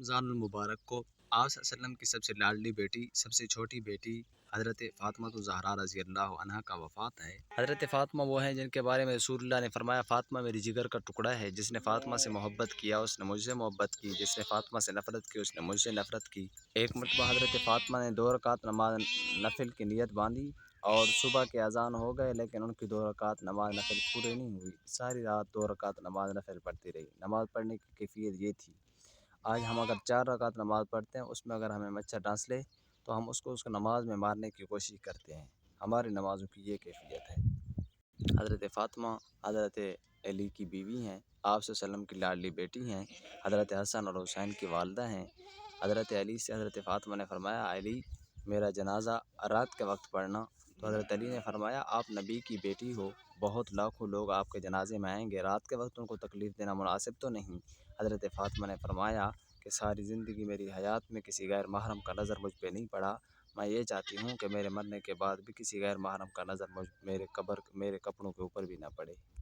رمضان المبارک کو آپ صلی اللہ علیہ وسلم کی سب سے لاڈلی بیٹی، سب سے چھوٹی بیٹی حضرت فاطمہ الزہرا رضی اللہ عنہا کا وفات ہے۔ حضرت فاطمہ وہ ہیں جن کے بارے میں رسول اللہ نے فرمایا فاطمہ میری جگر کا ٹکڑا ہے، جس نے فاطمہ سے محبت کیا اس نے مجھ سے محبت کی، جس نے فاطمہ سے نفرت کی اس نے مجھ سے نفرت کی۔ ایک مرتبہ حضرت فاطمہ نے 2 رکعت نماز نفل کی نیت باندھی اور صبح کے اذان ہو گئے، لیکن ان کی 2 رکعت نماز نفل پورے نہیں ہوئی۔ ساری رات 2 رکعت نماز نفل پڑھتی رہی۔ نماز پڑھنے کی کیفیت یہ تھی، آج ہم اگر 4 رکعت نماز پڑھتے ہیں، اس میں اگر ہمیں مچھر ڈانس لے تو ہم اس کو نماز میں مارنے کی کوشش کرتے ہیں۔ ہماری نمازوں کی یہ کیفیت ہے۔ حضرت فاطمہ حضرت علی کی بیوی ہیں، آپ صلی اللہ علیہ وسلم کی لاڈلی بیٹی ہیں، حضرت حسن اور حسین کی والدہ ہیں۔ حضرت علی سے حضرت فاطمہ نے فرمایا علی میرا جنازہ رات کے وقت پڑھنا، تو حضرت علی نے فرمایا آپ نبی کی بیٹی ہو، بہت لاکھوں لوگ آپ کے جنازے میں آئیں گے، رات کے وقت ان کو تکلیف دینا مناسب تو نہیں۔ حضرت فاطمہ نے فرمایا کہ ساری زندگی میری حیات میں کسی غیر محرم کا نظر مجھ پہ نہیں پڑا، میں یہ چاہتی ہوں کہ میرے مرنے کے بعد بھی کسی غیر محرم کا نظر میرے کپڑوں کے اوپر بھی نہ پڑے۔